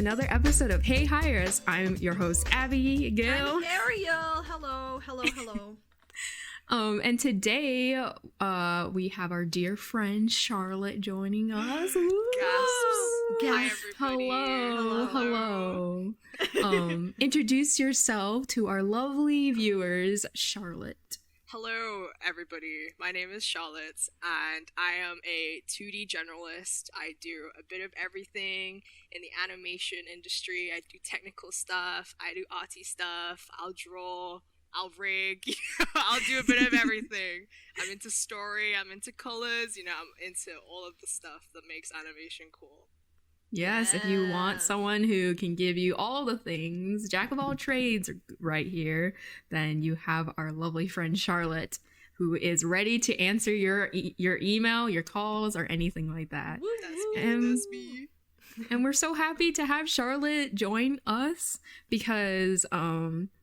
another episode of Hey Hires. I'm your host, Abigail. I'm Ariel. Hello. And today, we have our dear friend Charlotte joining us. Gasps. Hi, everybody. Hello. Introduce yourself to our lovely viewers, Charlotte. Hello, everybody. My name is Charlotte, and I am a 2D generalist. I do a bit of everything in the animation industry. I do technical stuff. I do arty stuff. I'll draw. I'll rig. I'll do a bit of everything. I'm into story. I'm into colors. I'm into all of the stuff that makes animation cool. Yes, if you want someone who can give you all the things, jack of all trades right here, then you have our lovely friend Charlotte, who is ready to answer your email, your calls, or anything like that. That's me. And we're so happy to have Charlotte join us because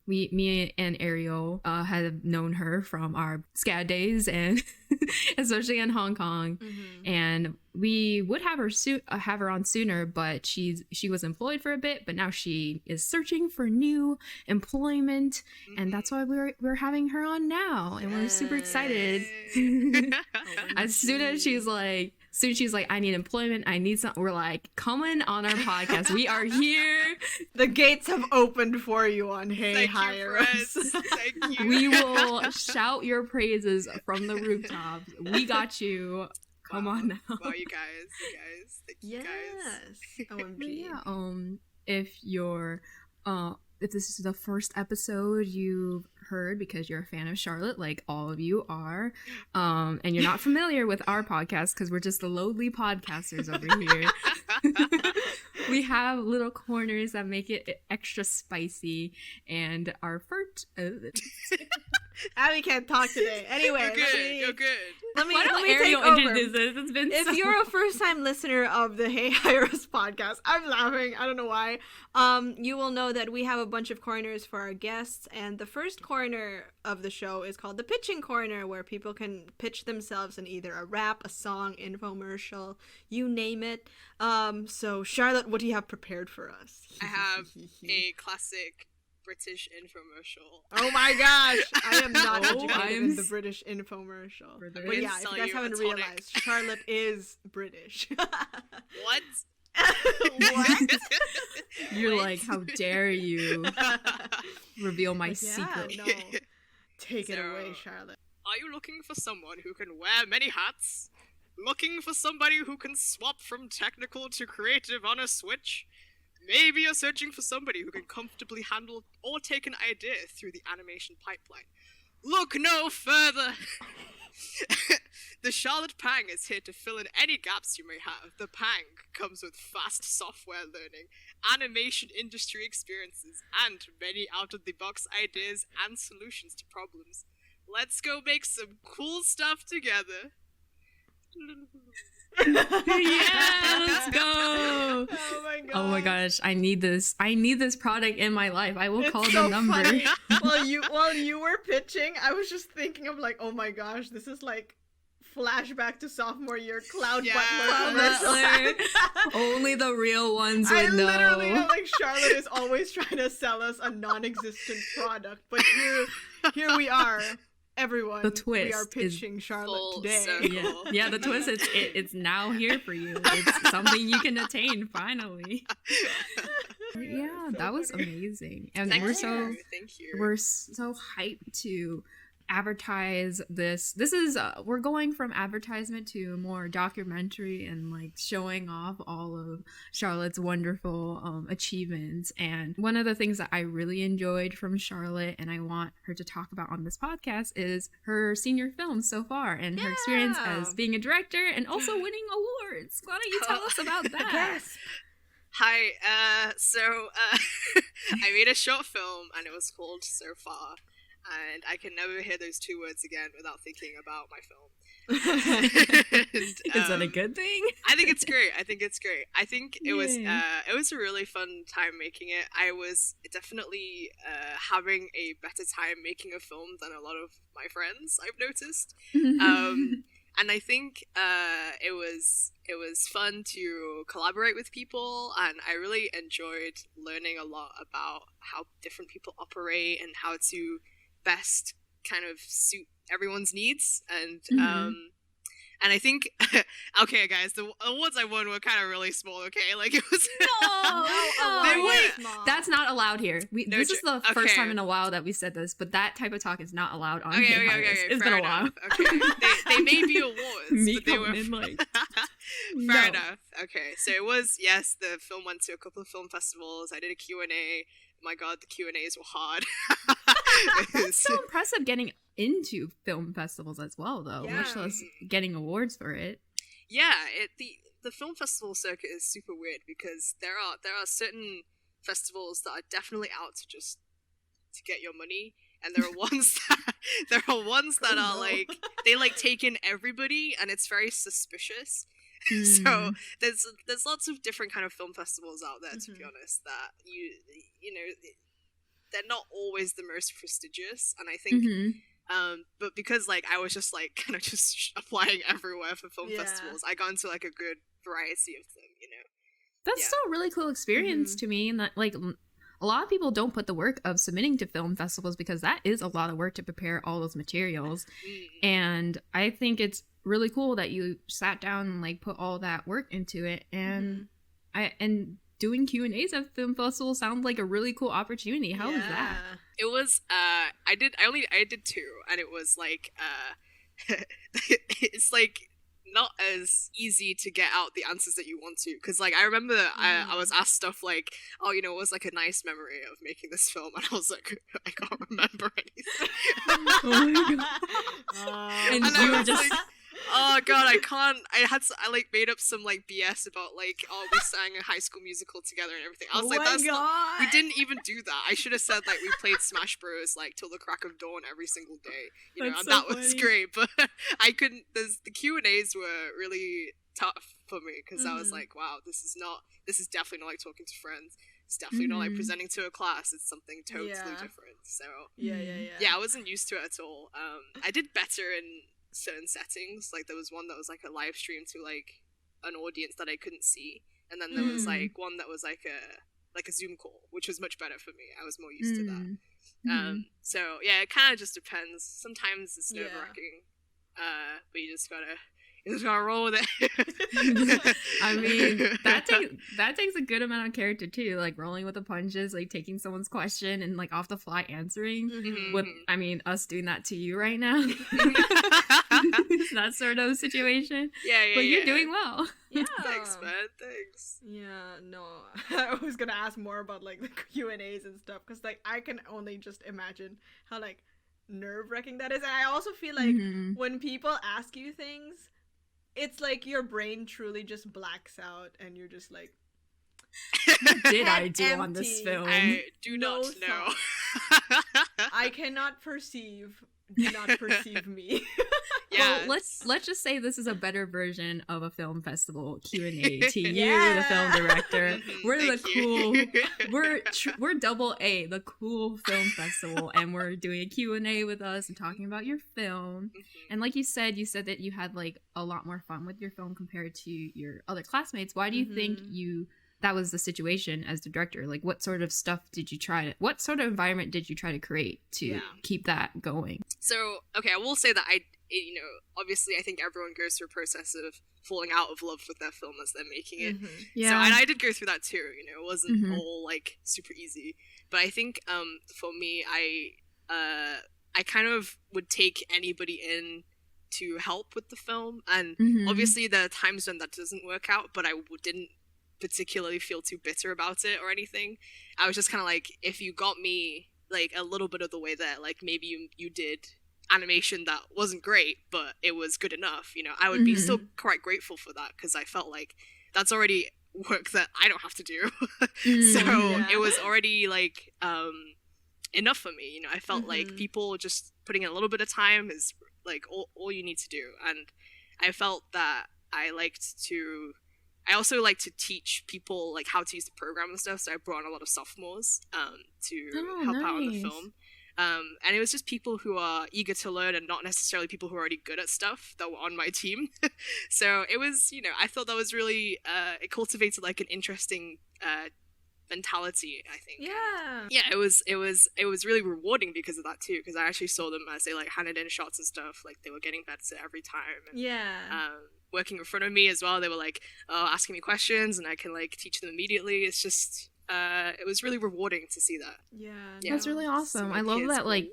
me and Ariel have known her from our SCAD days, and especially in Hong Kong. Mm-hmm. And we would have her on sooner, but she was employed for a bit, but now she is searching for new employment, and that's why we're having her on now, and we're super excited. As soon as she's like, I need employment, I need something, we're like, come in on our podcast. We are here. The gates have opened for you on Hey Hires. Thank you. We will shout your praises from the rooftops. We got you. Come on now. Wow, you guys. Thank you guys. OMG. Yeah, if this is the first episode you've heard because you're a fan of Charlotte, like all of you are, and you're not familiar with our podcast because we're just the lowly podcasters over here. We have little corners that make it extra spicy, and our first... Abby can't talk today. Anyway, You're good. Let me Ariel take over. introduce this? It's been If you're a first-time listener of the Hey Hires podcast, I'm laughing. I don't know why. You will know that we have a bunch of corners for our guests, and the first corner of the show is called the pitching corner, where people can pitch themselves in either a rap, a song, infomercial, you name it. So Charlotte, what do you have prepared for us? I have a classic British infomercial. Oh my gosh! I am not educated in the I'm British infomercial. British. But yeah, if you guys haven't realized, Charlotte is British. What? What? You're like, how dare you reveal my secret? No. Take it away, Charlotte. Are you looking for someone who can wear many hats? Looking for somebody who can swap from technical to creative on a switch? Maybe you're searching for somebody who can comfortably handle or take an idea through the animation pipeline. Look no further! The Charlotte Pang is here to fill in any gaps you may have. The Pang comes with fast software learning, animation industry experiences, and many out-of-the-box ideas and solutions to problems. Let's go make some cool stuff together. Yeah, let's go. Oh my god. Oh my gosh, I need this product in my life. I will call so the number. Funny. While you were pitching, I was just thinking of like, oh my gosh, this is like flashback to sophomore year Cloud Butler commercial. Only the real ones would I know. literally am like, Charlotte is always trying to sell us a non-existent product, but here we are. Everyone, the twist we are pitching Charlotte today. Yeah, the twist, it's now here for you. It's something you can attain finally. Yeah, that was amazing. And Thank we're you. so hyped to advertise this. This is we're going from advertisement to more documentary and like showing off all of Charlotte's wonderful achievements. And one of the things that I really enjoyed from Charlotte and I want her to talk about on this podcast is her senior film so far and her experience as being a director and also winning awards. Why don't you tell us about that? Yes. Hi, so I made a short film and it was called So Far. And I can never hear those two words again without thinking about my film. Is that a good thing? I think it's great. I think it was a really fun time making it. I was definitely having a better time making a film than a lot of my friends, I've noticed. And I think it was fun to collaborate with people, and I really enjoyed learning a lot about how different people operate and how to best kind of suit everyone's needs. And I think, okay, guys, the awards I won were kind of really small. Okay, like it was. No, wait, that's not allowed here. This is the first okay. time in a while that we said this, but that type of talk is not allowed on. Okay, It's been a while. Okay, they may be awards, Me but they were coming in like. fair enough. Okay, so it was, yes, the film went to a couple of film festivals. I did a Q&A. My God, the Q&As were hard. That's so impressive getting into film festivals as well, though, much less getting awards for it. Yeah, the film festival circuit is super weird because there are certain festivals that are definitely out to get your money, and there are ones that are like they like take in everybody, and it's very suspicious. So there's lots of different kind of film festivals out there, to be honest, that you know they're not always the most prestigious, and I think but because like I was just like kind of just applying everywhere for film festivals, I got into like a good variety of them, you know. That's still a really cool experience to me, and that like a lot of people don't put the work of submitting to film festivals because that is a lot of work to prepare all those materials. And I think it's really cool that you sat down and like put all that work into it, and doing Q&As at film festivals sounds like a really cool opportunity. How was that? It was I did two, and it was like it's like not as easy to get out the answers that you want to, because like I remember I was asked stuff like, oh, you know, what was like a nice memory of making this film, and I was like, I can't remember anything. Oh my God. And you were just like, oh God, I like made up some like BS about like, oh, we sang a High School Musical together and everything. I was like, that's not, we didn't even do that. I should have said like we played Smash Bros like till the crack of dawn every single day, you know, and so that was great. But I couldn't. The Q&As were really tough for me because I was like, wow, this is definitely not like talking to friends. It's definitely not like presenting to a class. It's something totally different. So yeah, I wasn't used to it at all. I did better in certain settings. Like there was one that was like a live stream to like an audience that I couldn't see, and then there was like one that was like a Zoom call, which was much better for me. I was more used to that. So yeah, it kind of just depends. Sometimes it's nerve-wracking, but you just gotta roll with it. I mean, that takes a good amount of character too, like rolling with the punches, like taking someone's question and like off the fly answering. With, I mean, us doing that to you right now. It's that sort of situation. But you're doing well. Yeah. Thanks, man. Thanks. Yeah, no. I was gonna ask more about like the Q&As and stuff, because like I can only just imagine how like nerve-wracking that is. And I also feel like when people ask you things, it's like your brain truly just blacks out and you're just like, what did I do on this film? I do not know. I cannot perceive. Do not perceive me. Well, let's just say this is a better version of a film festival Q&A to you, the film director. We're the cool, we're double A, the cool film festival, and we're doing a Q&A with us and talking about your film. And like you said that you had like a lot more fun with your film compared to your other classmates. Why do you think that was the situation as the director? Like, what sort of stuff did you what sort of environment did you try to create to keep that going? So, okay, I will say that you know, obviously I think everyone goes through a process of falling out of love with their film as they're making it. So, and I did go through that too, you know, it wasn't all like super easy. But I think for me, I kind of would take anybody in to help with the film. And obviously there are times when that doesn't work out, but I didn't particularly feel too bitter about it or anything. I was just kind of like, if you got me like a little bit of the way there, like maybe you did animation that wasn't great but it was good enough, you know, I would be still quite grateful for that, because I felt like that's already work that I don't have to do. It was already like enough for me, you know. I felt like people just putting in a little bit of time is like all you need to do. And I felt that I also like to teach people like how to use the program and stuff, so I brought on a lot of sophomores to help out on the film. And it was just people who are eager to learn and not necessarily people who are already good at stuff that were on my team. So it was, I thought that was really, it cultivated like an interesting mentality, I think. Yeah. Yeah, it was really rewarding because of that too, because I actually saw them as they like handed in shots and stuff, like they were getting better every time. And, working in front of me as well, they were like asking me questions and I can like teach them immediately. It's just it was really rewarding to see that. Yeah. That's really awesome. So I love that cool. like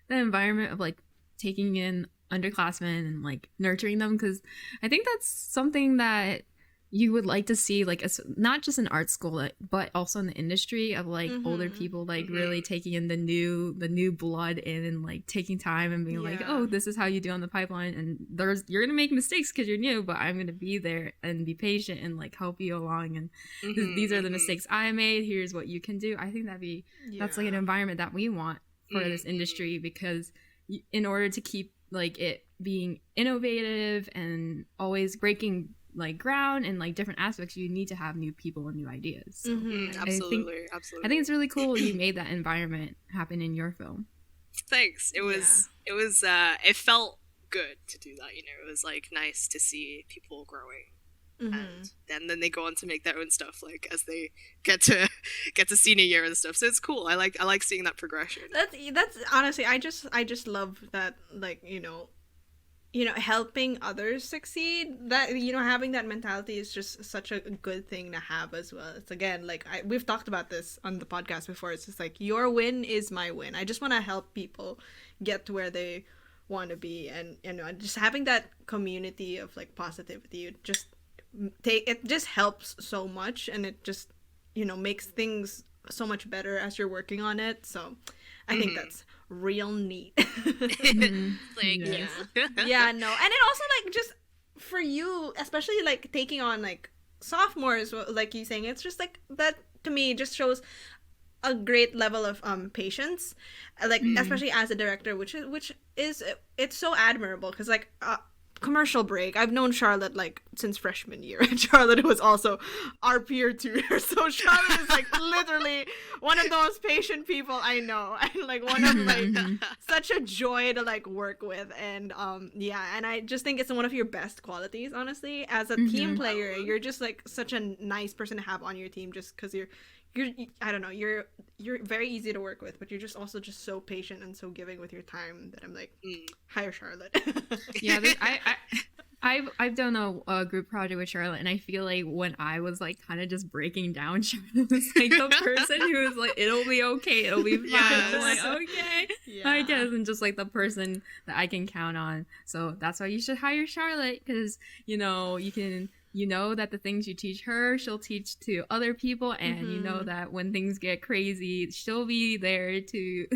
the environment of like taking in underclassmen and like nurturing them, because I think that's something that you would like to see, like not just in art school but also in the industry, of like older people like really taking in the new blood in and like taking time and being like, oh, this is how you do on the pipeline, and you're gonna make mistakes because you're new, but I'm gonna be there and be patient and like help you along, and these are the mistakes I made, here's what you can do. I think that's like an environment that we want for this industry, because in order to keep like it being innovative and always breaking like ground and like different aspects, you need to have new people and new ideas. So absolutely. I think it's really cool you made that environment happen in your film. Thanks. It felt good to do that, it was like nice to see people growing. And then they go on to make their own stuff like as they get to senior year and stuff, so it's cool. I like seeing that progression. That's honestly, I just love that, like, helping others succeed, that having that mentality is just such a good thing to have as well. It's again like we've talked about this on the podcast before, it's just like your win is my win. I just want to help people get to where they want to be, and just having that community of like positivity, it just helps so much, and it just makes things so much better as you're working on it. So I think that's real neat. Thank you. Yeah, no, and it also like just for you, especially like taking on like sophomores, like you saying, it's just like that to me just shows a great level of patience, like especially as a director, which is it's so admirable, because like commercial break, I've known Charlotte like since freshman year, and Charlotte was also our peer tutor, so Charlotte is like literally one of those patient people I know, and like one of like such a joy to like work with, and and I just think it's one of your best qualities, honestly, as a team player. You're just like such a nice person to have on your team, just because you're I don't know, you're very easy to work with, but you're just also just so patient and so giving with your time that I'm like, hire Charlotte. Yeah, I've done a group project with Charlotte, and I feel like when I was like kind of just breaking down, Charlotte was like the person who was like, it'll be okay, it'll be fine. Yes. I'm like, okay, I guess, and just like the person that I can count on. So that's why you should hire Charlotte, because you can. That the things you teach her, she'll teach to other people, and that when things get crazy, she'll be there to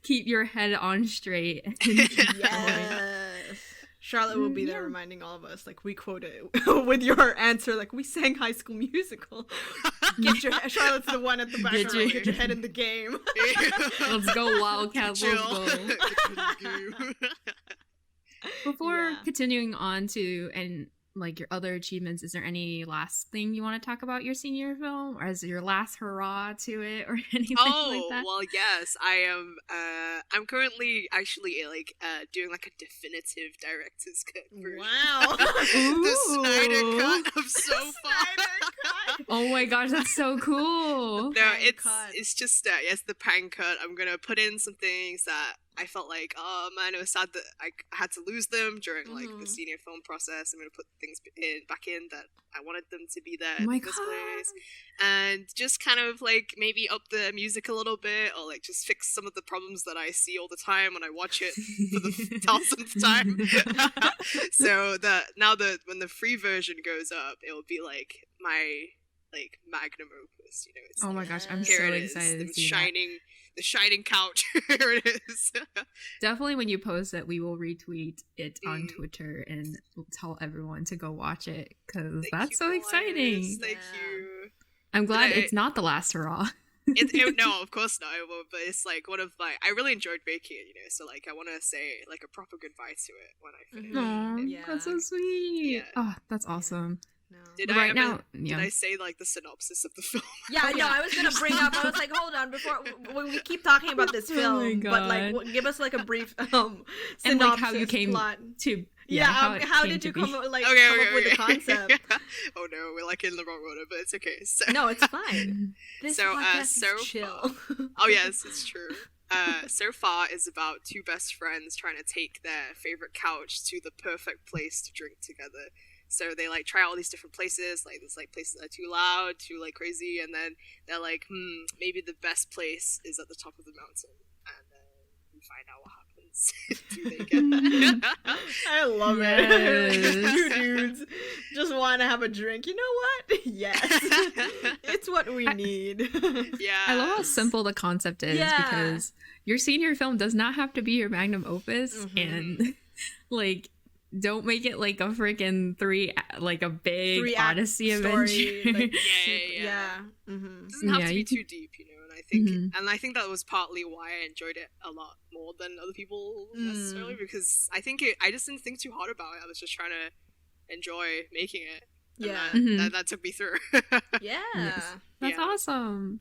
keep your head on straight. Yes. Charlotte will be there reminding all of us, like we quoted with your answer, like we sang High School Musical. Charlotte's the one at the back. Get your head in the game. Let's go, Wildcats. Let's go. Before continuing on to like your other achievements, is there any last thing you want to talk about your senior film, or is your last hurrah to it, or anything like that? Well, yes, I am. I'm currently actually like doing like a definitive director's cut version. Wow. The Snyder cut. I'm so far. Oh my gosh, that's so cool. No, it's just the pan cut. I'm gonna put in some things that I felt like, oh man, it was sad that I had to lose them during like the senior film process. I'm gonna put things back in that I wanted them to be there in the first place, and just kind of like maybe up the music a little bit, or like just fix some of the problems that I see all the time when I watch it for the 1000th time. So when the free version goes up, it will be like my like magnum opus. It's oh my gosh, I'm so excited to see the shining couch. Here it is. Definitely when you post it, we will retweet it on Twitter and tell everyone to go watch it, because that's so exciting. Thank you. I'm glad it's not the last hurrah. No, of course not. But it's like one of I really enjoyed making it, so like I want to say like a proper goodbye to it when I finish. Aww, that's so sweet. Yeah. Oh, that's awesome. No. Did I say like the synopsis of the film? Yeah, no, I was gonna bring up. I was like, hold on, before we keep talking about this film, but like, give us like a brief synopsis, and like how you came plot. to. How did you come up with the concept? Oh no, we're like in the wrong order, but it's okay. So, no, it's fine. This podcast is chill. Oh yes, it's true. So far is about two best friends trying to take their favorite couch to the perfect place to drink together. So they like try all these different places, like there's like places that are too loud, too like crazy, and then they're like, maybe the best place is at the top of the mountain, and then we find out what happens. Do they get that? I love it. You dudes just want to have a drink. You know what? Yes, it's what we need. Yeah, I love how simple the concept is because your senior film does not have to be your magnum opus, and like. Don't make it like a freaking a big Odyssey adventure. Like, It doesn't have to be too deep, you know. And I think that was partly why I enjoyed it a lot more than other people necessarily, because I just didn't think too hard about it. I was just trying to enjoy making it. And that took me through. That's awesome.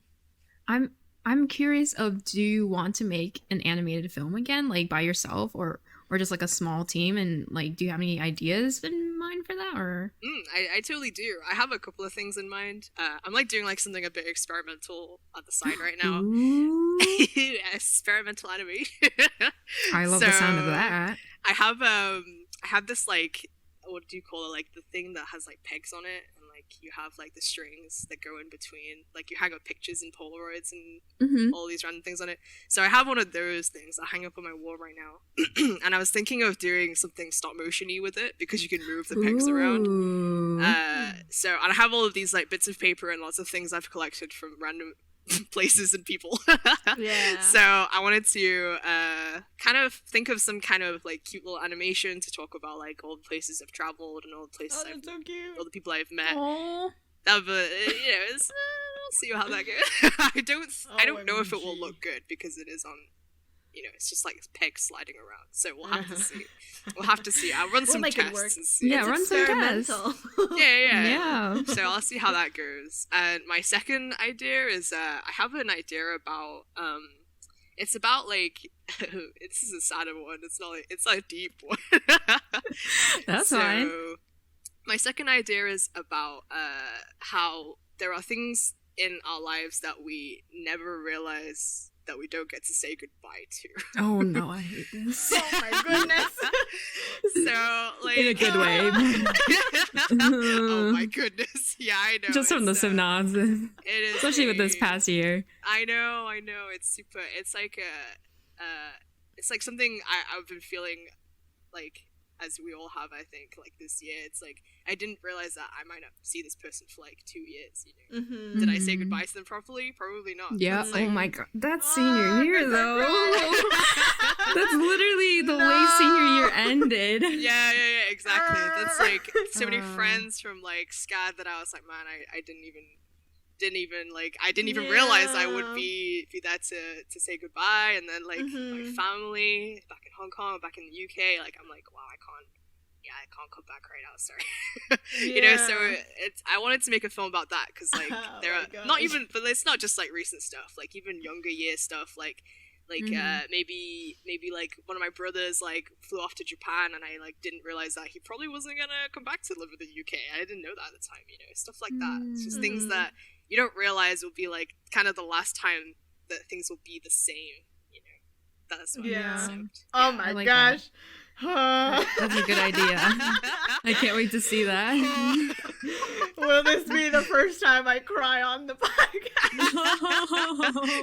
I'm curious do you want to make an animated film again, like by yourself or just like a small team, and like do you have any ideas in mind for that? Or I totally do. I have a couple of things in mind. I'm like doing like something a bit experimental at the side right now. Experimental animation. I love the sound of that. I have this like, what do you call it, like the thing that has like pegs on it, and like you have like the strings that go in between, like you hang up pictures and Polaroids and all these random things on it. So I have one of those things I hang up on my wall right now. And I was thinking of doing something stop motion-y with it, because you can move the pegs around. So and I have all of these like bits of paper and lots of things I've collected from random places and people. So I wanted to kind of think of some kind of like cute little animation to talk about like all the places I've traveled and all the places all the people I've met. That would, we'll see how that goes. I don't know if it will look good, because it is on, it's just like pegs sliding around. So we'll have to see. I'll run some tests and see. Yeah, run some tests. Yeah. So I'll see how that goes. And my second idea is I have an idea about it's about like this is a sadder one. It's not a deep one. That's fine. My second idea is about how there are things in our lives that we never realize that we don't get to say goodbye to. Oh no, I hate this. Oh my goodness. So, like, in a good way. Oh my goodness. Yeah, I know. Just from the synopsis. It is. Especially with this past year. I know. It's super. It's like it's like something I've been feeling like, as we all have, I think, like this year. It's like I didn't realize that I might not see this person for like 2 years. Did I say goodbye to them properly? Probably not. Yeah. Like, oh my god, that's senior year though. That's literally the way senior year ended. Yeah, exactly. That's like so many friends from like SCAD that I was like, man, I didn't even realize I would be there to say goodbye. And then like my family back in Hong Kong, back in the UK, like I'm like, wow, I can't come back right now, sorry. So I wanted to make a film about that, because like there are not even, but it's not just like recent stuff, like even younger year stuff, like maybe like one of my brothers like flew off to Japan, and I like didn't realize that he probably wasn't gonna come back to live in the UK. I didn't know that at the time, stuff like that. It's just things that you don't realize will be like kind of the last time that things will be the same. That's what Oh my gosh. That's a good idea. I can't wait to see that. Will this be the first time I cry on the podcast?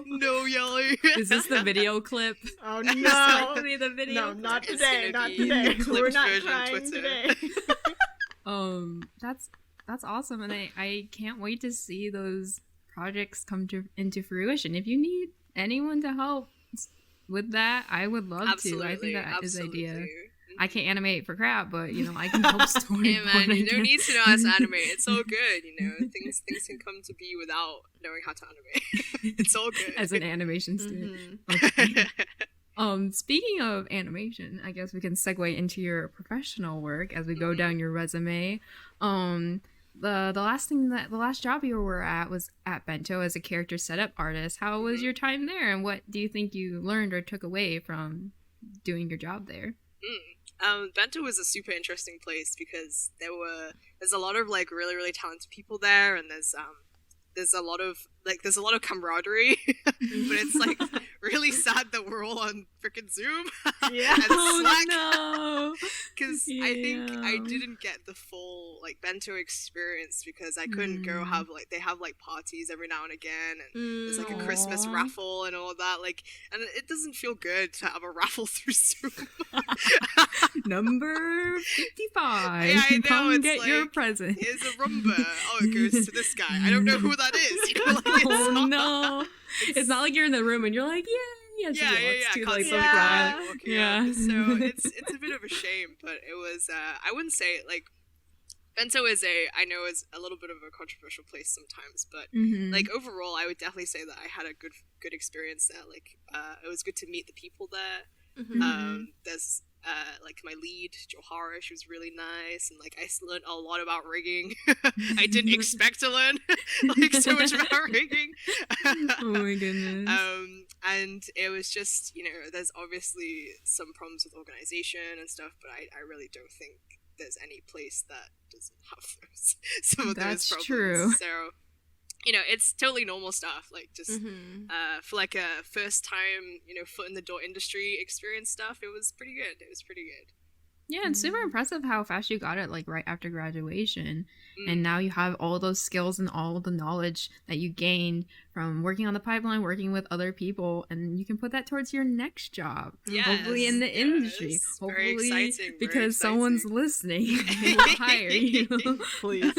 No yelling. Is this the video clip? Oh no. Be the video no, not clip. today. Not today. We're not crying today. That's awesome, and I can't wait to see those projects come into fruition. If you need anyone to help with that, I would love to. I think that is an idea. I can't animate for crap, but I can help storyboard. Hey man, you don't need to know how to animate. It's all good, Things can come to be without knowing how to animate. It's all good. As an animation student. Okay. Speaking of animation, I guess we can segue into your professional work as we go down your resume. the last job you were at was at Bento as a character setup artist. How was your time there, and what do you think you learned or took away from doing your job there? Bento was a super interesting place because there's a lot of like really really talented people there, and there's a lot of camaraderie, but it's like really sad that we're all on freaking Zoom Yeah. and Slack. No. Because I think I didn't get the full like Bento experience because I couldn't go have like they have like parties every now and again, and there's like a Christmas raffle and all of that, like, and it doesn't feel good to have a raffle through Zoom. Number 55. Yeah, I know, Come it's get like, your present. Here's a rumba. Oh, it goes to this guy. I don't know who that is. You know, like, it's Oh not, no! It's not like you're in the room and you're like, yeah. Yeah. Like, Constantly yeah. walking Yeah. out. So it's a bit of a shame, but it was. I wouldn't say like Bento is is a little bit of a controversial place sometimes, but like overall, I would definitely say that I had a good experience there. Like it was good to meet the people there. There's like my lead Johara, she was really nice, and like I learned a lot about rigging. I didn't expect to learn like so much about rigging. Oh my goodness. And it was just, you know, there's obviously some problems with organization and stuff, but I really don't think there's any place that doesn't have some of those problems. True. So, you know, it's totally normal stuff, like just for like a first time, you know, foot in the door industry experience stuff, it was pretty good. Yeah, it's super impressive how fast you got it, like right after graduation. And now you have all those skills and all the knowledge that you gained from working on the pipeline, working with other people, and you can put that towards your next job. Yes, hopefully in the industry. Very Hopefully exciting, because someone's listening. They will hire you. Please.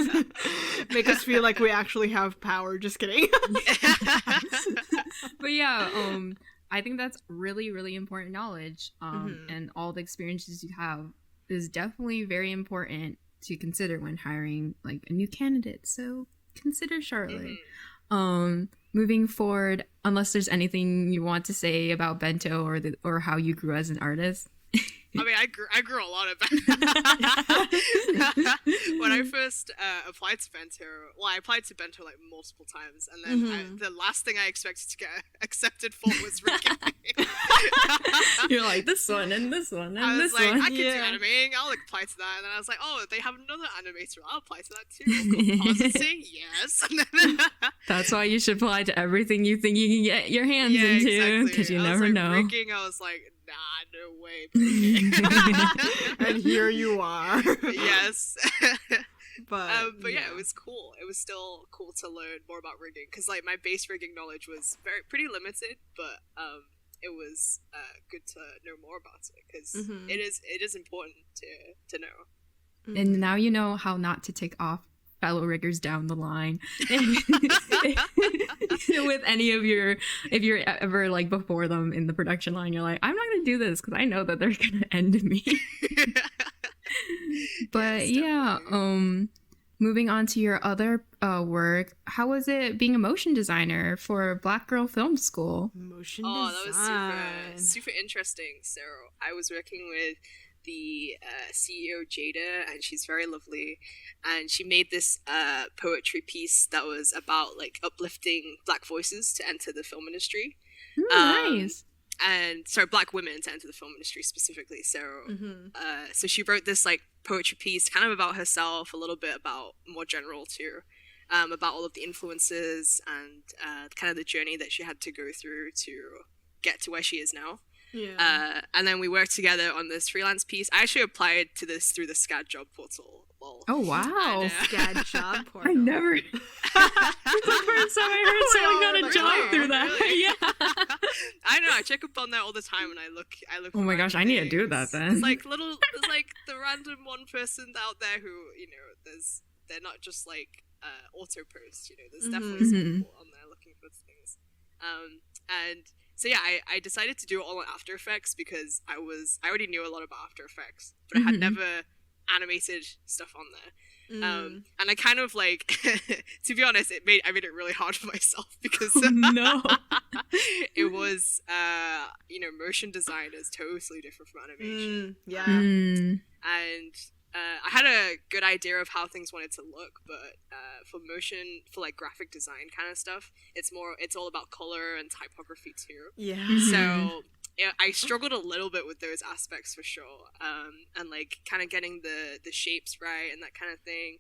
Make us feel like we actually have power. Just kidding. But yeah, I think that's really, really important knowledge. And all the experiences you have is definitely very important to consider when hiring like a new candidate. So consider Charlotte. Moving forward, unless there's anything you want to say about Bento or how you grew as an artist. I mean, I grew a lot of when I first applied to Bento. Well, I applied to Bento like multiple times, and then the last thing I expected to get accepted for was rigging. You're like this one and this one and I was this like, one. I can do animating. I'll apply to that. And then I was like, oh, they have another animator. I'll apply to that too. Processing, yes. And then That's why you should apply to everything you think you can get your hands into, because you never know. Rigging, I was like, nah, no way. But okay. And here you are. Yes. But yeah, it was cool. It was still cool to learn more about rigging because like my base rigging knowledge was pretty limited, but it was good to know more about it because it is important to know. And now you know how not to take off fellow riggers down the line with any of your, if you're ever like before them in the production line, you're like, I'm not gonna do this because I know that they're gonna end me. But yeah, moving on to your other work, how was it being a motion designer for Black Girl Film School? Motion that design. was super interesting. So I was working with the CEO Jada, and she's very lovely, and she made this poetry piece that was about like uplifting Black voices to enter the film industry. Nice. And so Black women to enter the film industry specifically. So so she wrote this like poetry piece kind of about herself, a little bit about more general too, about all of the influences and kind of the journey that she had to go through to get to where she is now. Yeah. And then we worked together on this freelance piece. I actually applied to this through the SCAD job portal. Oh wow! SCAD job portal. I never. It's the first time I heard someone got a job through that. Really? Yeah. I know. I check up on that all the time, and I look. Oh my gosh! I need to do that then. It's like there's like the random one person out there who, you know, they're not just like auto post. You know, there's definitely some people on there looking for things. And so yeah, I decided to do it all on After Effects because I already knew a lot about After Effects, but I had never animated stuff on there. And I kind of like, to be honest, I made it really hard for myself because it was, you know, motion design is totally different from animation. Yeah. And I had a good idea of how things wanted to look, but for motion, for like graphic design kind of stuff, it's all about color and typography too. Yeah. So yeah, I struggled a little bit with those aspects for sure, and like kind of getting the shapes right and that kind of thing.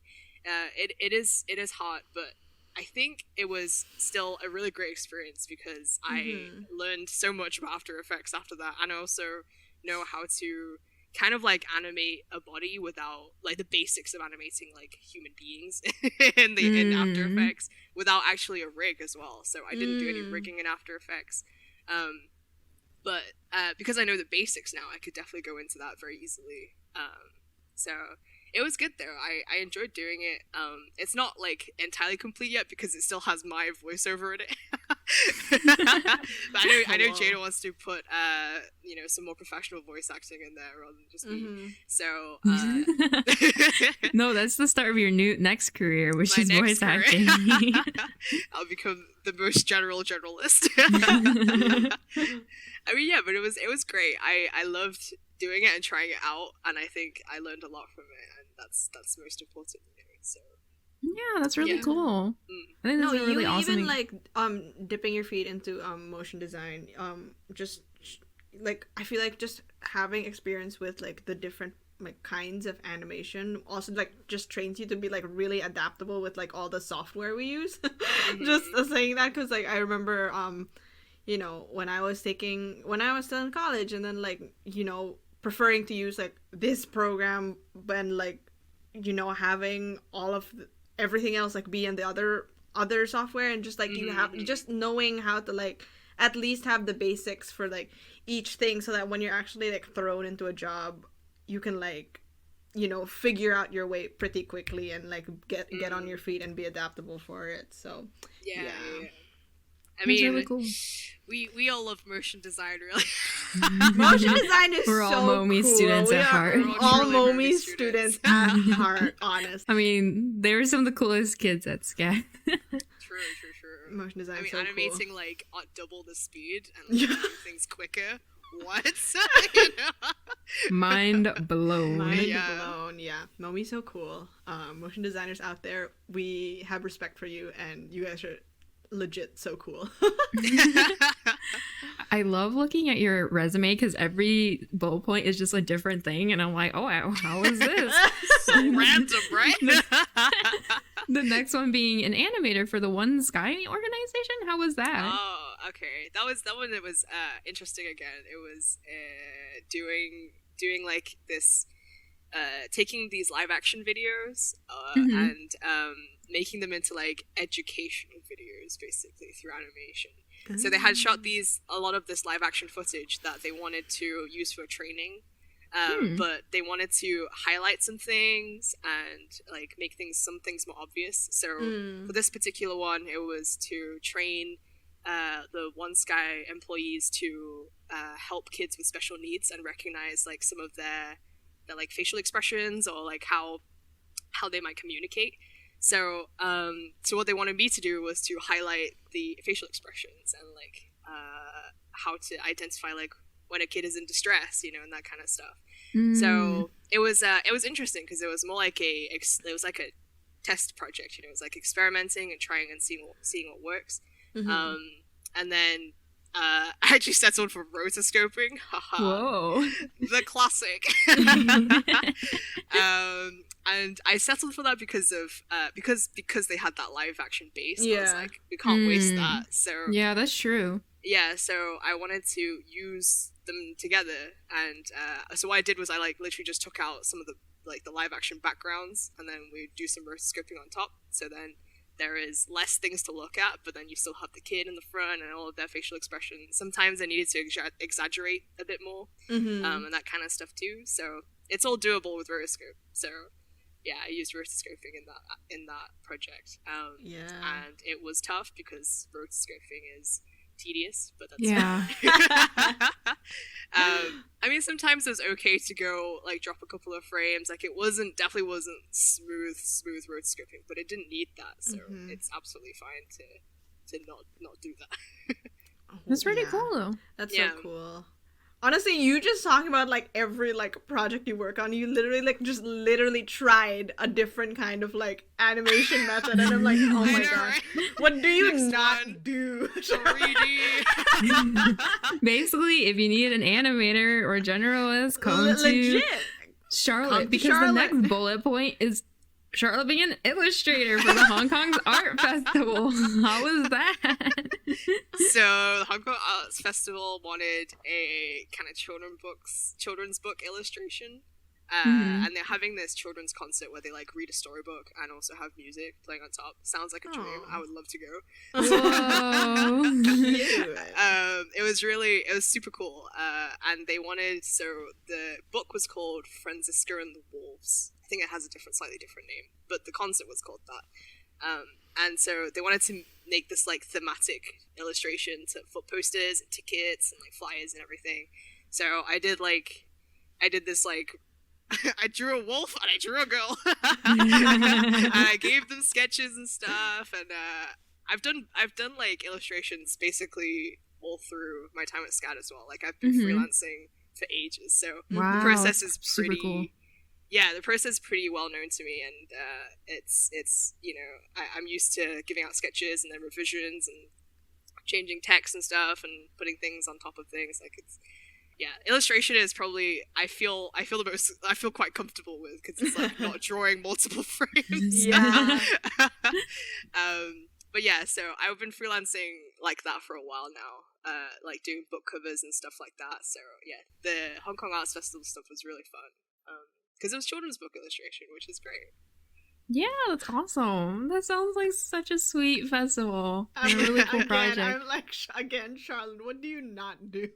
It is hard, but I think it was still a really great experience because I learned so much about After Effects after that, and I also know how to kind of like animate a body without like the basics of animating like human beings in After Effects without actually a rig as well. So I didn't do any rigging in After Effects. But because I know the basics now, I could definitely go into that very easily. So it was good though. I enjoyed doing it. It's not like entirely complete yet because it still has my voiceover in it. But I know Jada wants to put some more professional voice acting in there rather than just me. So no, that's the start of your next career, which is voice acting. I'll become the most generalist. I mean, yeah, but it was great. I loved doing it and trying it out, and I think I learned a lot from it, and that's most important. So yeah, that's really cool. I think that's really awesome. Even like dipping your feet into motion design, just like I feel like just having experience with like the different like kinds of animation also like just trains you to be like really adaptable with like all the software we use. Just saying that because like I remember when I was still in college and then like preferring to use like this program and like having all of everything else like be in the other software, and just like you have just knowing how to like at least have the basics for like each thing so that when you're actually like thrown into a job you can like figure out your way pretty quickly and like get on your feet and be adaptable for it. So yeah. I mean, really cool. We all love motion design, really. Motion design is We're all so MOMI cool. students at heart. We're all MOMI students at heart, honest. I mean, they were some of the coolest kids at SCAD. True. Motion design. I mean, so animating cool. like at double the speed and like, doing things quicker. What? Mind blown. Blown. Yeah, MOMI's so cool. Motion designers out there, we have respect for you, and you guys are legit so cool. I love looking at your resume because every bullet point is just a different thing, and I'm like, oh, how is this? So random, right? The next one being an animator for the One Sky organization. How was that? Oh, okay. That one. It was interesting. Again, it was doing like this, taking these live action videos and making them into like educational videos, basically through animation. So they had shot a lot of this live action footage that they wanted to use for training. But they wanted to highlight some things and like make some things more obvious. So for this particular one, it was to train the One Sky employees to help kids with special needs and recognize like some of their like facial expressions or like how they might communicate. So what they wanted me to do was to highlight the facial expressions and like how to identify like when a kid is in distress, and that kind of stuff. So it was interesting because it was more like it was like a test project. It was like experimenting and trying and seeing what works. And then I actually settled for rotoscoping. Whoa, the classic. And I settled for that because they had that live action base. I was like, we can't waste that. So yeah, that's true. Yeah, so I wanted to use them together, and so what I did was I like literally just took out some of the like the live action backgrounds, and then we do some rotoscoping on top. So then there is less things to look at, but then you still have the kid in the front and all of their facial expressions. Sometimes I needed to exaggerate a bit more, and that kind of stuff too. So it's all doable with rotoscope. So yeah, I used rotoscoping in that project. And it was tough because rotoscoping is tedious, but that's I mean, sometimes it's okay to go like drop a couple of frames. Like it definitely wasn't smooth rotoscoping, but it didn't need that, so it's absolutely fine to not do that. That's pretty cool though. That's so cool. Honestly, you just talking about like every like project you work on, you literally like just literally tried a different kind of like animation method, and I'm like, oh my gosh, what do you not do? 3D. Basically, if you need an animator or generalist, come to Charlotte, because the next bullet point is Charlotte being an illustrator for the Hong Kong's art festival. How was that? So the Hong Kong Arts Festival wanted a kind of children's book illustration, and they're having this children's concert where they like read a storybook and also have music playing on top. Sounds like a dream. I would love to go. Whoa. It was super cool. And they wanted, so the book was called Franziska and the Wolves. I think it has a slightly different name, but the concert was called that. And so they wanted to make this like thematic illustration for posters and tickets and like flyers and everything. So I did this like I drew a wolf and I drew a girl. And I gave them sketches and stuff, and I've done like illustrations basically all through my time at SCAD as well. Like I've been freelancing for ages, so the process is pretty cool. Yeah, the process is pretty well known to me, and it's you know, I'm used to giving out sketches and then revisions and changing text and stuff and putting things on top of things. Like illustration is probably I feel quite comfortable with, because it's like not drawing multiple frames. Yeah. But yeah, so I've been freelancing like that for a while now, like doing book covers and stuff like that. So yeah, the Hong Kong Arts Festival stuff was really fun. Because it was children's book illustration, which is great. Yeah, that's awesome. That sounds like such a sweet festival. A really cool project. I'm like, again, Charlotte, what do you not do?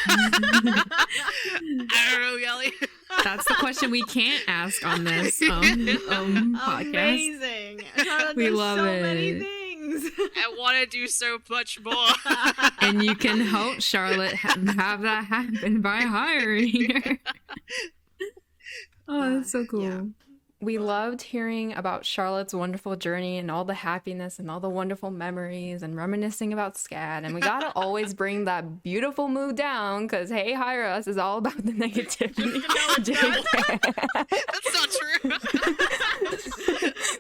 I don't know, Yelly. That's the question we can't ask on this podcast. Amazing. Charlotte We does love so it. many things. I want to do so much more. And you can help Charlotte have that happen by hiring her. Oh, that's so cool. Yeah. We loved hearing about Charlotte's wonderful journey and all the happiness and all the wonderful memories and reminiscing about SCAD. And we gotta always bring that beautiful mood down, because Hey Hire Us is all about the negativity. That's not true.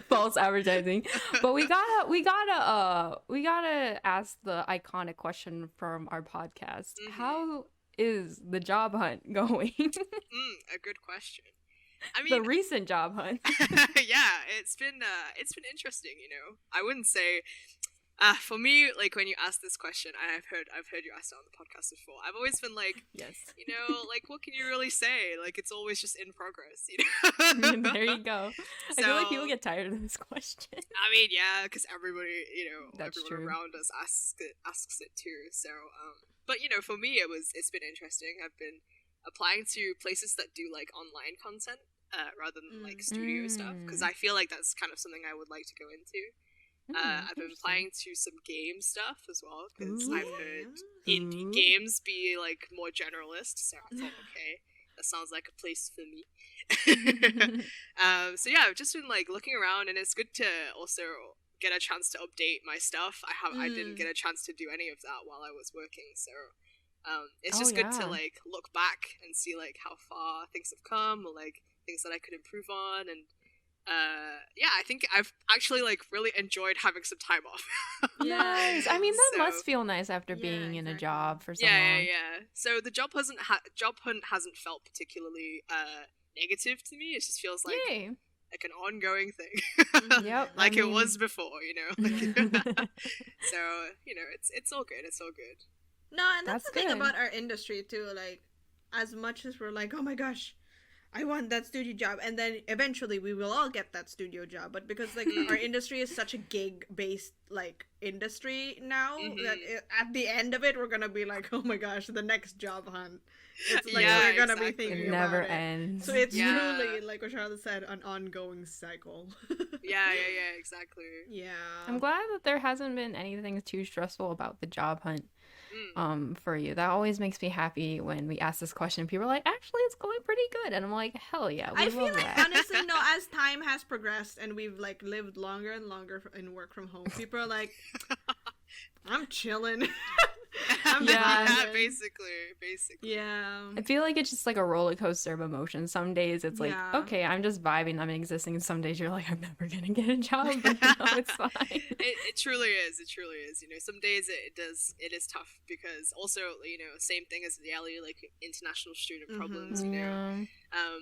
False advertising. But we gotta ask the iconic question from our podcast. How is the job hunt going? A good question. I mean, the recent job hunt. Yeah, it's been interesting. You know, I wouldn't say for me, like when you ask this question, and I've heard you ask it on the podcast before. I've always been like, yes, you know, like what can you really say? Like it's always just in progress. You know. There you go. I feel like people get tired of this question. I mean, yeah, because everybody, you know, That's everyone true. around us asks it too. So, but you know, for me, it's been interesting. I've been applying to places that do like online content rather than like studio stuff, because I feel like that's kind of something I would like to go into. I've been applying to some game stuff as well, because I've heard indie games be like more generalist, so I thought, okay, that sounds like a place for me. So yeah, I've just been like looking around, and it's good to also get a chance to update my stuff. I didn't get a chance to do any of that while I was working, so it's just good to like look back and see like how far things have come, or like things that I could improve on. And yeah, I think I've actually like really enjoyed having some time off. Nice. I mean, that must feel nice after being in a job for so long. Yeah. So the job hunt hasn't felt particularly negative to me. It just feels like like an ongoing thing. Yep. Like it was before, you know. So, you know, it's all good. It's all good. No, and that's the thing about our industry too. Like, as much as we're like, oh my gosh, I want that studio job, and then eventually we will all get that studio job. But because like our industry is such a gig-based like industry now, that at the end of it, we're gonna be like, oh my gosh, the next job hunt. It's like we're gonna be thinking about it. Never ends. So it's truly, like what Charlotte said, an ongoing cycle. Yeah, exactly. Yeah. I'm glad that there hasn't been anything too stressful about the job hunt. For you. That always makes me happy when we ask this question. People are like, actually, it's going pretty good. And I'm like, hell yeah, we I love feel like, that. honestly, no, as time has progressed and we've like lived longer and longer and work from home, people are like, I'm chilling. Yeah, Imagine. basically. Yeah. I feel like it's just like a roller coaster of emotions. Some days it's like, Yeah. okay, I'm just vibing, I'm existing, and some days you're like, I'm never gonna get a job, but no, it's fine. It truly is. It truly is. You know, some days it is tough because also, you know, same thing as the alley, like international student problems. You know, Yeah.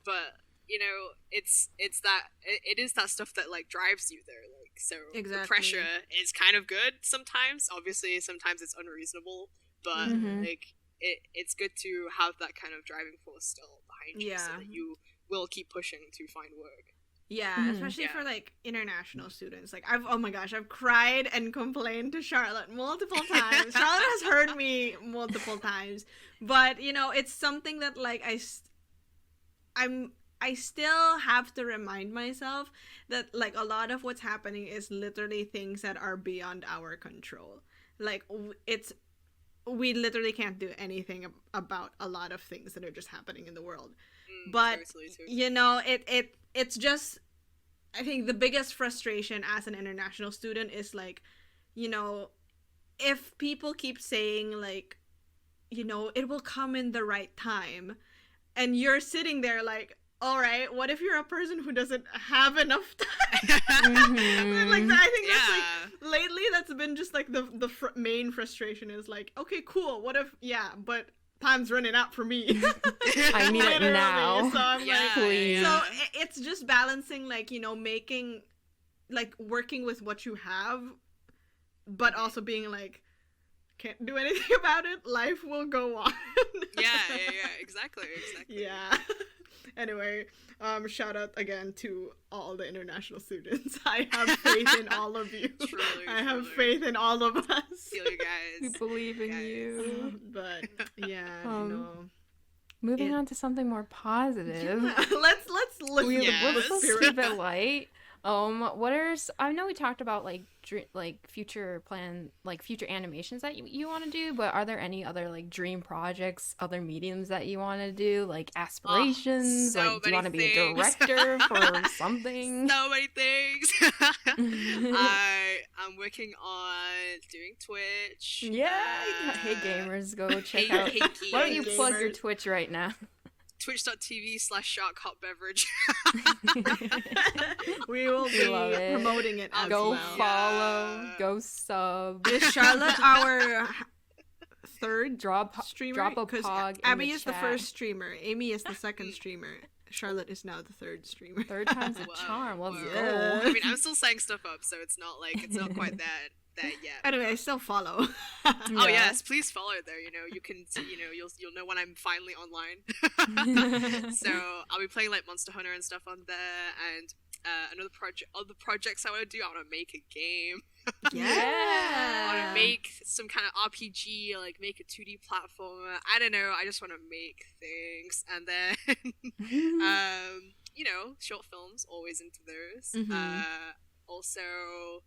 but you know, it is that stuff that like drives you there. Like, so Exactly. the pressure is kind of good sometimes. Obviously, sometimes it's unreasonable, but Mhm. like it's good to have that kind of driving force still behind you, so Yeah. that you will keep pushing to find work. Yeah, Mhm. especially Yeah. for like international students. Like oh my gosh, I've cried and complained to Charlotte multiple times. Charlotte has heard me multiple times, but you know, it's something that like I still have to remind myself that like a lot of what's happening is literally things that are beyond our control. Like we literally can't do anything about a lot of things that are just happening in the world. But Totally. you know, it's just, I think the biggest frustration as an international student is like, you know, if people keep saying like, you know, it will come in the right time, and you're sitting there like, all right, what if you're a person who doesn't have enough time? Mhm. Like I think that's Yeah. like lately that's been just like the main frustration is like, okay, cool, what if, yeah, but time's running out for me. I need it Literally, now. so I'm Yeah, like, please. so it's just balancing like, you know, making like working with what you have, but also being like, can't do anything about it, life will go on. yeah, exactly. Yeah. Anyway, shout out again to all the international students. I have faith in all of you. Truly, I have truly. faith in all of us. Feel you We guys. believe in Guys. you. But yeah, Um, you know. Moving It- on to something more positive. Yeah, let's look. Yes. Let's keep it light. What are I know we talked about like future animations that you want to do, but are there any other like dream projects, other mediums that you want to do, like aspirations? so Like, do you want to many be a things. director for something? So many things. I'm working on doing Twitch. Yeah. Hey gamers, go check Hey, out. hey Why don't you gamers. plug your Twitch right now? Twitch.tv/shark hot beverage. We will We be love it. promoting it as Go well. follow. Yeah. Go sub. Is Charlotte our third Drop streamer? drop a 'Cause pog. Abby in the is the chat. first streamer. Amy is the second streamer. Charlotte is now the third streamer. Third time's a Wow, charm. Let's wow. Yeah. go. I mean, I'm still setting stuff up, so it's not quite that yet. Anyway, I still follow. Oh Yeah. yes, please follow there. You know, you can see, you know, you'll know when I'm finally online. So I'll be playing like Monster Hunter and stuff on there, and other projects I want to do. I want to make a game. I want to make some kind of RPG, like make a 2D platformer. I don't know. I just want to make things, and then you know, short films, always into those. Mhm. Also,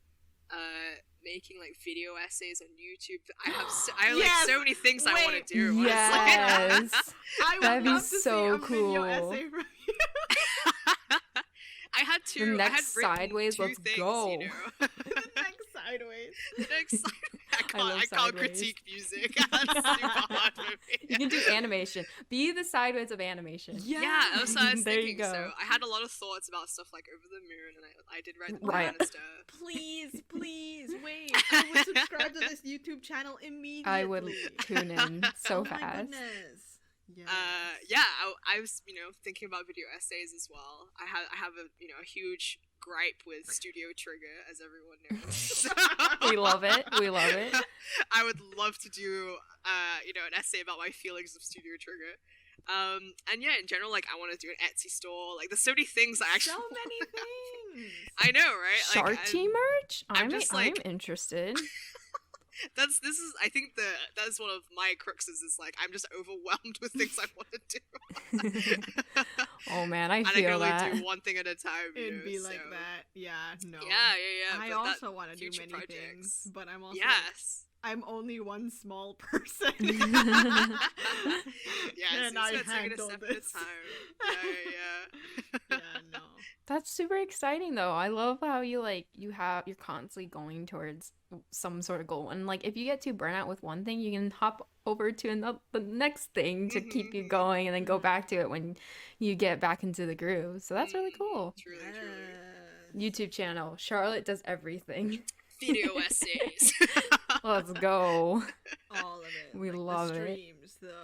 making like video essays on YouTube. I have like Yes! so many things I want Wait. to do. Yes. I would That'd be love to see so a video cool. essay from you. I had The two. I had next written Sideways, two let's things, go. You know? The next sideways. The next I love can't Sideways. critique music. That's super hard for me. You can do animation. Be the sideways of animation. Yeah, that's what I was There you thinking. go. So I had a lot of thoughts about stuff like Over the Moon, and I did write them Right. down and stuff. Please, wait. I would subscribe to this YouTube channel immediately. I would tune in so Oh my fast. goodness. Yeah. I was, you know, thinking about video essays as well. I have a, you know, a huge gripe with Studio Trigger, as everyone knows. We love it. We love it. I would love to do, you know, an essay about my feelings of Studio Trigger. And yeah, in general, like, I want to do an Etsy store. Like, there's so many things I actually So many things. I know, right? Like, Sharky merch? I'm just like- I'm interested. I think that's one of my cruxes is like I'm just overwhelmed with things I want to do. Oh man, I And I can feel only that. do one thing at a time. You It'd know, be like so. that. Yeah, no. Yeah. I but also want to do future many projects. things, but I'm also Yes. I'm only one small person. Yeah, and so I it's gonna take it a handle step at a this. time. Yeah. Yeah, no. That's super exciting though. I love how you're constantly going towards some sort of goal. And like if you get too burnt out with one thing, you can hop over to the next thing to keep you going and then go back to it when you get back into the groove. So that's really cool. Truly. YouTube channel. Charlotte does everything. Video essays. Let's go. All of it. We like love the it. streams, the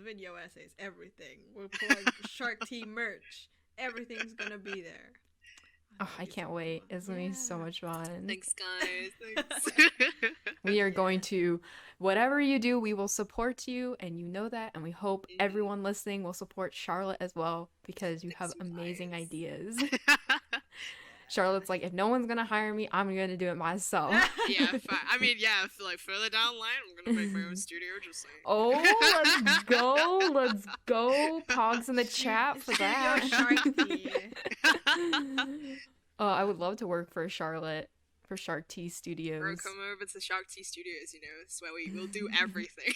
video essays, everything. We'll plug Shark Team merch. Everything's gonna be there. Oh, I can't wait. It's gonna be so much fun. Thanks, guys. Thanks. We are going to, whatever you do, we will support you, and you know that. And we hope everyone listening will support Charlotte as well because you have amazing ideas. Charlotte's like, if no one's gonna hire me, I'm gonna do it myself. Yeah, I mean, yeah, like further down the line, I'm gonna make my own studio. Just saying. Oh, let's go! Let's go! Pogs in the chat for that. I would love to work for Charlotte for Shark Tea Studios. Or come over to Shark Tea Studios. It's where we will do everything.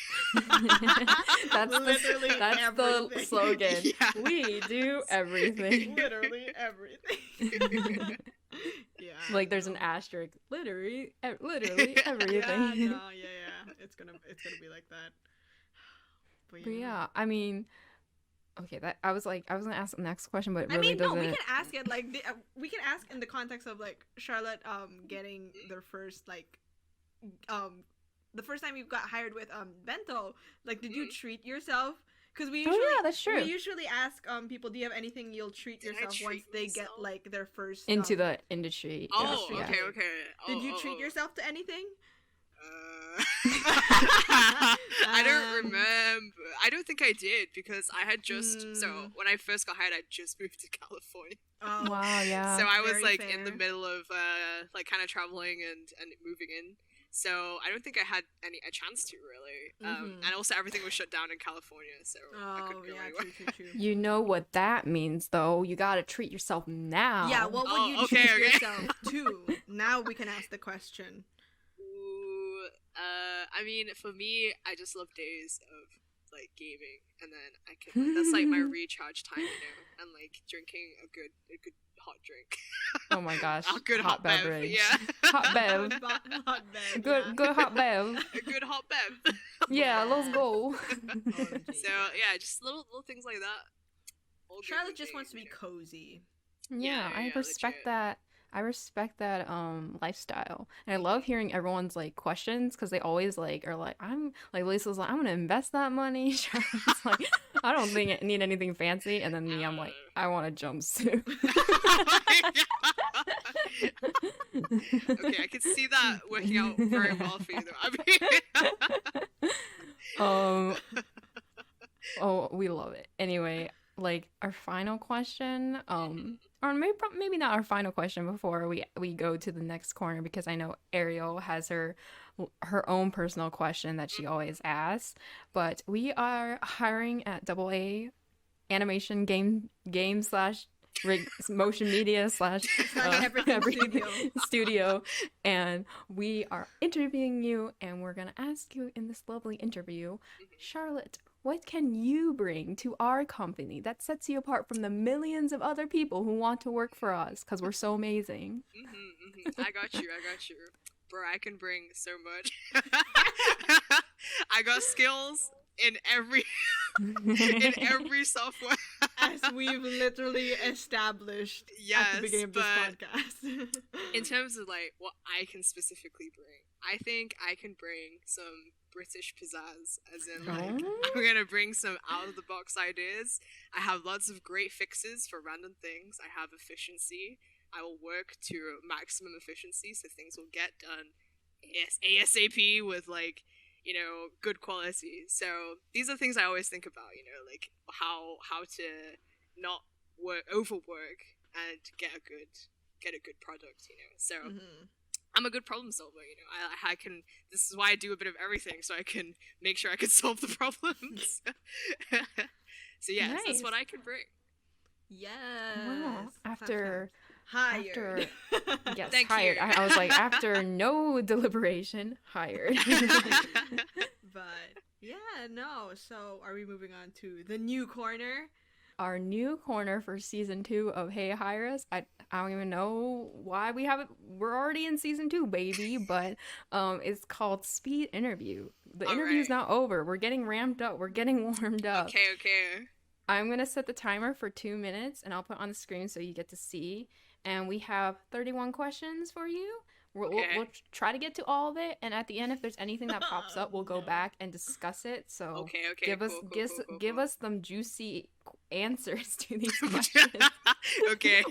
that's everything. the slogan. Yeah. We do everything. Literally everything. Yeah. Like there's an asterisk. Literally everything. Yeah. It's gonna be like that. But yeah, I mean, okay. That I was gonna ask the next question, but it really no, doesn't. we can ask it like we can ask in the context of like Charlotte getting their first like the first time you got hired with Bento. Like, did you treat yourself? Because we usually, that's true. We usually ask people, do you have anything you'll treat yourself once they get like their first into the industry? Oh, yeah. okay. Did you treat yourself to anything? I don't remember. I don't think I did because I had just so when I first got hired, I just moved to California. Oh, wow, yeah. So I was Very like fair. in the middle of like kind of traveling and moving in. So I don't think I had a chance to really. And also everything was shut down in California, so I couldn't go anywhere. True. You know what that means, though. You gotta treat yourself now. Yeah, what would you treat yourself to? Now we can ask the question. Ooh, I mean, for me, I just love days of like gaming, and then I can that's like my recharge time, and like drinking a good hot drink. Oh my gosh. A good hot beverage. bev, yeah. Hot bev. Hot bev, Good hot bev. A good hot bev. Yeah, let's go. So yeah, just little things like that. All Charlotte good just wants to be things, cozy. Yeah, I respect legit. that. I respect that lifestyle. And I love hearing everyone's like questions because they always like are like, I'm like Lisa's like, I'm gonna invest that money. Charlotte's like, I don't think I need anything fancy, and then me, I'm like, I want a jumpsuit. Okay, I can see that working out very well for you though. I mean Oh, we love it. Anyway, like our final question, or maybe not our final question before we go to the next corner, because I know Ariel has her own personal question that she always asks. But we are hiring at AA Animation game / motion media / everything studio, and we are interviewing you, and we're gonna ask you in this lovely interview, Charlotte, what can you bring to our company that sets you apart from the millions of other people who want to work for us because we're so amazing? I got you. Bro, I can bring so much. I got skills in every software. As we've literally established at the beginning of this podcast. In terms of like what I can specifically bring, I think I can bring some British pizzazz, as in like I'm gonna bring some out of the box ideas. I have lots of great fixes for random things. I have efficiency. I will work to maximum efficiency so things will get done ASAP with like, good quality. So these are things I always think about, like how to not overwork and get a good product, So I'm a good problem solver, I can, this is why I do a bit of everything, so I can make sure I can solve the problems. So yes, Nice. that's what I can bring. Yes. Wow. After Hired. After yes, Thank hired. you. I was like, after no deliberation, hired. But yeah, no. So are we moving on to the new corner? Our new corner for season 2 of Hey Hire Us. I don't even know why we have it. We're already in season 2, baby, but it's called Speed Interview. The interview's not over. We're getting ramped up. We're getting warmed up. Okay. I'm gonna set the timer for 2 minutes, and I'll put it on the screen so you get to see. And we have 31 questions for you. We'll try to get to all of it, and at the end, if there's anything that pops up, we'll go back and discuss it. So Okay. give us some juicy answers to these questions. Okay.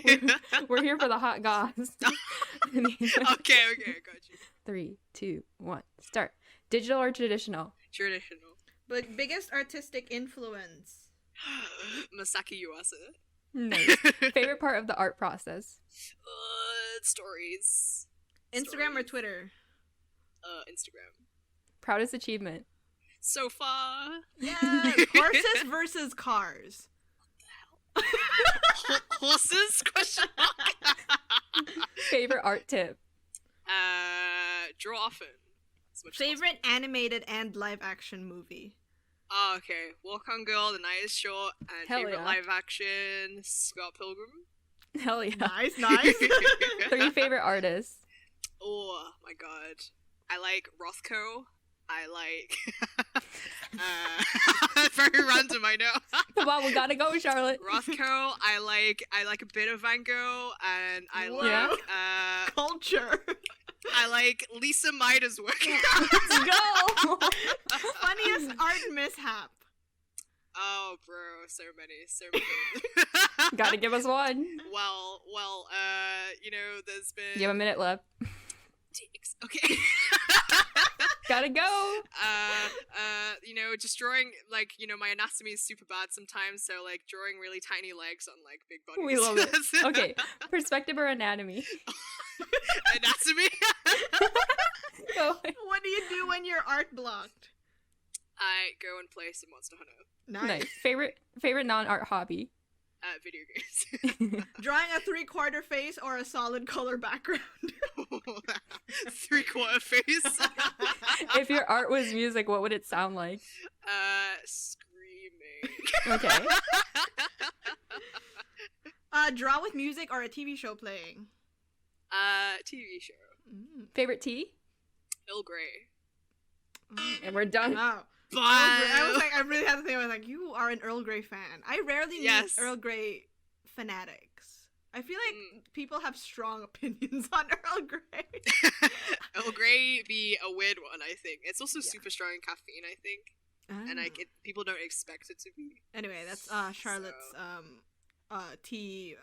We're here for the hot goss. Okay, got you. 3, 2, 1, start. Digital or traditional? Traditional. But biggest artistic influence. Masaki Yuasa. Nice. Favorite part of the art process? Stories. Instagram or Twitter? Instagram. Proudest achievement? So far. Yeah. Horses versus cars. Horses? Question mark. Favorite art tip? Draw often. As much as Favorite animated and live action movie. possible. Okay. Walk on Girl, The Night is Short, and Hell favorite yeah. live action, Scott Pilgrim. Hell yeah. Nice. 3 favorite artists? Oh my god. I like Rothko. I like very random, I know. Come on, we gotta go, Charlotte. Rothko, I like a bit of Van Gogh, and I Whoa. like Culture. I like Lisa Maida's work. Let's go. Funniest art mishap. Oh bro, so many. Gotta give us one. well, there's been You have a minute left. dicks. Okay. Gotta go. Just drawing, my anatomy is super bad sometimes, so drawing really tiny legs on big bodies. We love it. Okay, perspective or anatomy? Anatomy. Go. What do you do when you're art blocked? I go and play some Monster Hunter. Nice. Favorite non-art hobby? Video games. Drawing a 3/4 face or a solid color background. 3/4 face. If your art was music, what would it sound like? Screaming. Okay. Draw with music or a TV show playing. TV show. Favorite tea? Earl Grey. And we're done. Wow. Bye. I was like, I really had to think. I was like, you are an Earl Grey fan. I rarely meet Earl Grey fanatics. I feel like people have strong opinions on Earl Grey. Earl Grey be a weird one, I think. It's also super strong in caffeine, I think, and people don't expect it to be. Anyway, that's Charlotte's tea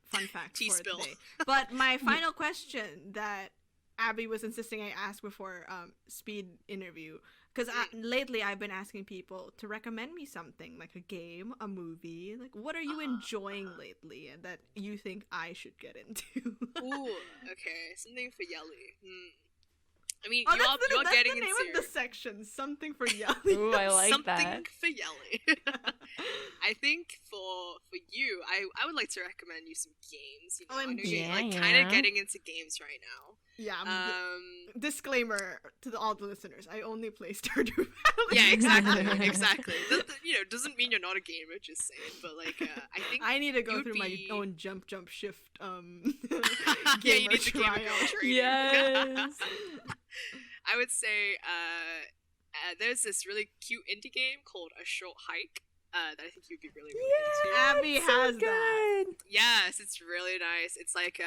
fun fact tea for spill. today. But my final question that Abby was insisting I ask before speed interview. Because lately I've been asking people to recommend me something, like a game, a movie. Like, what are you enjoying lately and that you think I should get into? Ooh, okay. Something for Yelly. I mean, Oh, you're that's getting the name into of the section. Something for Yelly. Ooh, I like something that. for Yelly. I think for you, I would like to recommend you some games. I know you're kind of getting into games right now. Yeah. Disclaimer to all the listeners: I only play Stardew Valley. Yeah, exactly. Doesn't mean you're not a gamer. Just saying, but I think I need to go through my own jump shift. Yeah, you need the gamer training. Yes. I would say there's this really cute indie game called A Short Hike that I think you'd be really into. Abby has that. Yes, it's really nice. It's like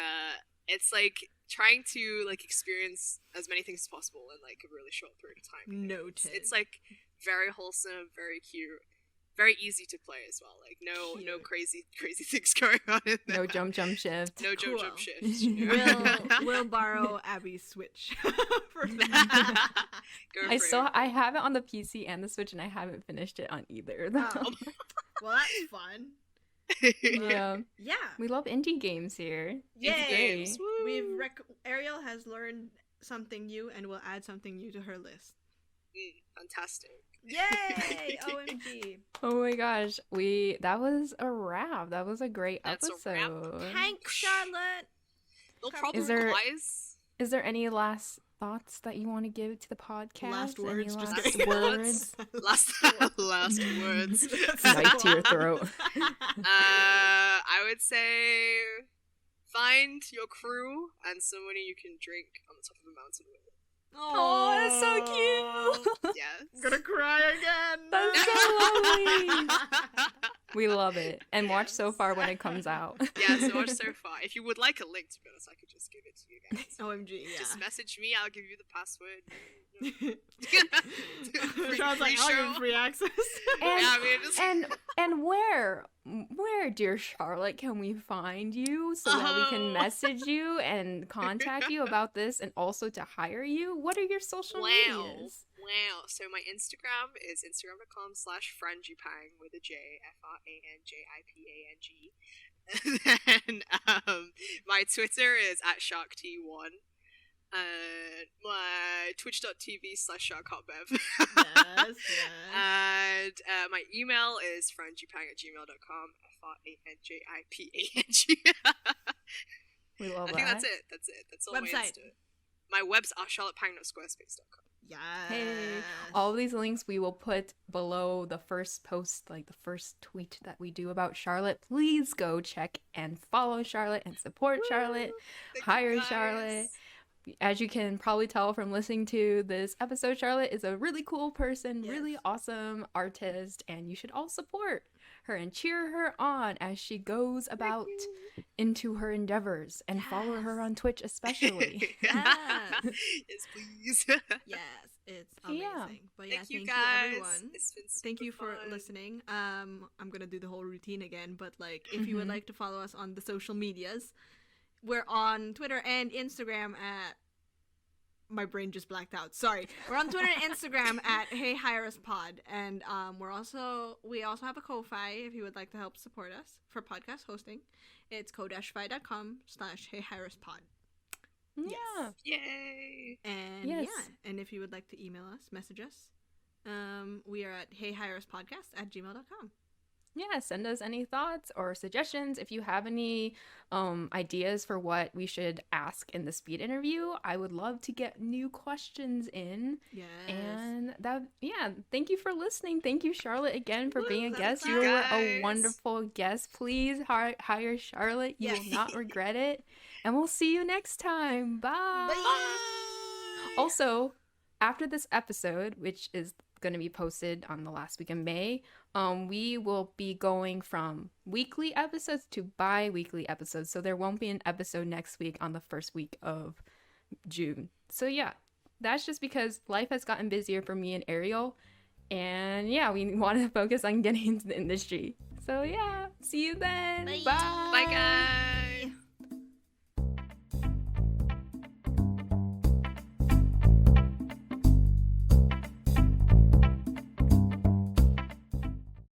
trying to experience as many things as possible in a really short period of time. Noted. It's very wholesome, very cute, very easy to play as well. No crazy things going on in there. No jump shift. No Cool. jump shift. We'll borrow Abby's Switch for that. I have it on the PC and the Switch, and I haven't finished it on either. Oh. Well, that's fun. Yeah. Yeah. We love indie games here. Yay. It's great. Ariel has learned something new and will add something new to her list. Fantastic. Yay! OMG. Oh my gosh, that was a wrap. That was a great That's a wrap. episode. Thanks, Charlotte. No problem, Is there- guys. Is there any last thoughts that you want to give to the podcast? Last words, Any just last kidding. words? Last words. Knife to your throat. I would say find your crew and somebody you can drink on the top of a mountain with. Oh, that's so cute. Yes. I'm gonna cry again. That's so lovely. We love it. And watch So Far when it comes out. Yeah, so much so far. If you would like a link, to be honest, I could just give it to you guys. OMG, yeah. Just message me, I'll give you the password. Sounds like I'll give free access. And, Yeah, I mean, just- and where, dear Charlotte, can we find you so that we can message you and contact you about this and also to hire you? What are your social medias? Wow. So my Instagram is instagram.com/franjipang with a J, FRANJIPANG. And then my Twitter is @SharkT1. My twitch.tv/sharkhotbev. Yes. And my email is franjipang@gmail.com. FRANJIPANG. We love I that. think that's it. That's all Website. my Insta. My webs are charlottepang.squarespace.com. Yes. Hey, all of these links we will put below the first post, like the first tweet that we do about Charlotte. Please go check and follow Charlotte and support Charlotte. Thank Hire you guys. Charlotte. As you can probably tell from listening to this episode, Charlotte is a really cool person, Yes. really awesome artist, and you should all support her and cheer her on as she goes about into her endeavors, and follow her on Twitch especially. Yes. Yes, please. Yes, it's amazing. Yeah. But yeah, Thank you thank guys. you everyone. It's been Thank you super for fun. listening. I'm gonna do the whole routine again, but like if you would Mhm. like to follow us on the social medias, we're on Twitter and Instagram at my brain just blacked out. Sorry. We're on Twitter and Instagram at Hey Hire Us Pod. And we also have a Ko-Fi if you would like to help support us for podcast hosting. It's ko-fi.com/Hey Hire Us Pod. Yeah. Yay! And Yes. yeah, and if you would like to email us, message us, we are at heyhirespodcast@gmail.com. Yeah, send us any thoughts or suggestions. If you have any ideas for what we should ask in the speed interview, I would love to get new questions in. Yes. And thank you for listening. Thank you, Charlotte, again for Woo, being a that guest. was You were a guys. wonderful guest. Please hire Charlotte. You Yeah. will not regret it. And we'll see you next time. Bye. Bye. Also, after this episode, which is going to be posted on the last week of May, we will be going from weekly episodes to bi-weekly episodes. So there won't be an episode next week on the first week of June. So yeah, that's just because life has gotten busier for me and Ariel. And yeah, we want to focus on getting into the industry. So yeah, see you then. Bye. Bye. Bye, guys!